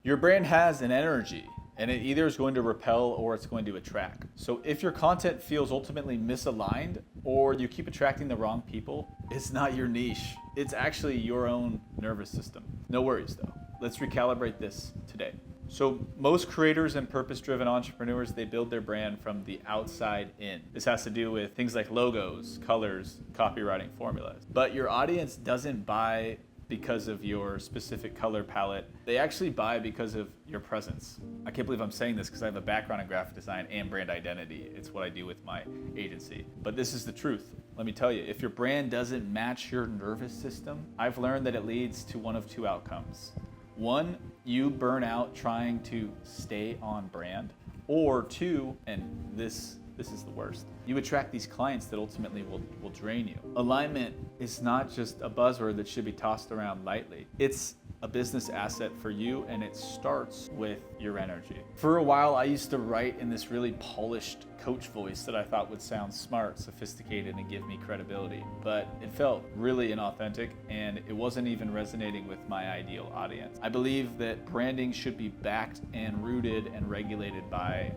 Your brand has an energy, and it either is going to repel or it's going to attract. So if your content feels ultimately misaligned or you keep attracting the wrong people, it's not your niche. It's actually your own nervous system. No worries though. Let's recalibrate this today. So most creators and purpose-driven entrepreneurs, they build their brand from the outside in. This has to do with things like logos, colors, copywriting formulas. But your audience doesn't buy because of your specific color palette. They actually buy because of your presence. I can't believe I'm saying this because I have a background in graphic design and brand identity. It's what I do with my agency. But this is the truth. Let me tell you, if your brand doesn't match your nervous system, I've learned that it leads to one of two outcomes. One, you burn out trying to stay on brand, or two, and this is the worst, you attract these clients that ultimately will drain you. Alignment is not just a buzzword that should be tossed around lightly. It's a business asset for you, and it starts with your energy. For a while, I used to write in this really polished coach voice that I thought would sound smart, sophisticated, and give me credibility. But it felt really inauthentic, and it wasn't even resonating with my ideal audience. I believe that branding should be backed and rooted and regulated by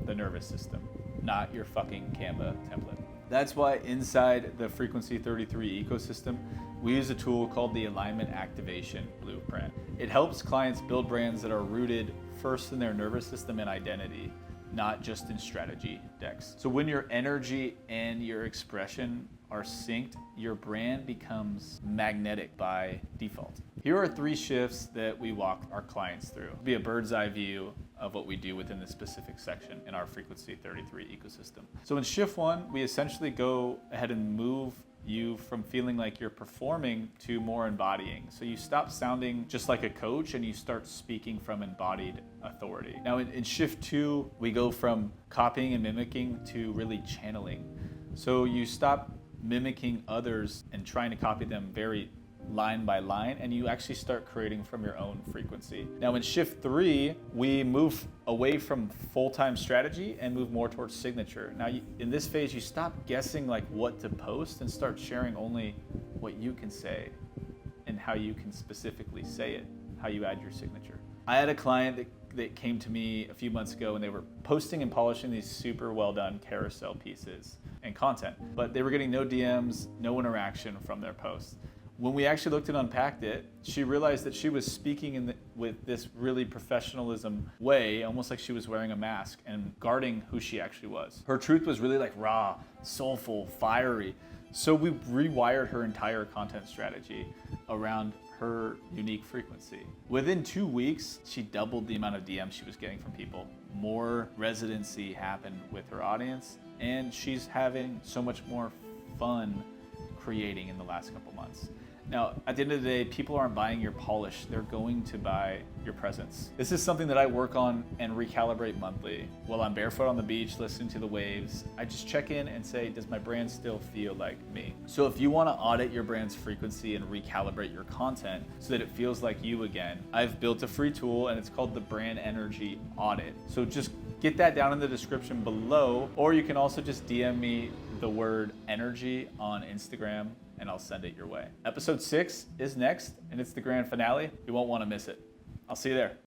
the nervous system, not your fucking Canva template. That's why inside the Frequency 33 ecosystem, we use a tool called the Alignment Activation Blueprint. It helps clients build brands that are rooted first in their nervous system and identity, not just in strategy decks. So when your energy and your expression are synced, your brand becomes magnetic by default. Here are 3 shifts that we walk our clients through. It'll be a bird's eye view of what we do within this specific section in our Frequency 33 ecosystem. So in shift 1, we essentially go ahead and move you from feeling like you're performing to more embodying. So you stop sounding just like a coach and you start speaking from embodied authority. Now in shift 2, we go from copying and mimicking to really channeling. So you stop mimicking others and trying to copy them very line by line, and you actually start creating from your own frequency. Now in shift 3, we move away from full-time strategy and move more towards signature. Now in this phase, you stop guessing like what to post and start sharing only what you can say and how you can specifically say it, how you add your signature. I had a client that came to me a few months ago, and they were posting and polishing these super well done carousel pieces and content, but they were getting no DMs, no interaction from their posts. When we actually looked and unpacked it, she realized that she was speaking with this really professionalism way, almost like she was wearing a mask and guarding who she actually was. Her truth was really like raw, soulful, fiery. So we rewired her entire content strategy around her unique frequency. Within 2 weeks, she doubled the amount of DMs she was getting from people. More residency happened with her audience, and she's having so much more fun creating in the last couple months. Now, at the end of the day, people aren't buying your polish, they're going to buy your presence. This is something that I work on and recalibrate monthly. While I'm barefoot on the beach, listening to the waves, I just check in and say, does my brand still feel like me? So if you wanna audit your brand's frequency and recalibrate your content so that it feels like you again, I've built a free tool and it's called the Brand Energy Audit. So just get that down in the description below, or you can also just DM me the word energy on Instagram and I'll send it your way. Episode 6 is next, and it's the grand finale. You won't want to miss it. I'll see you there.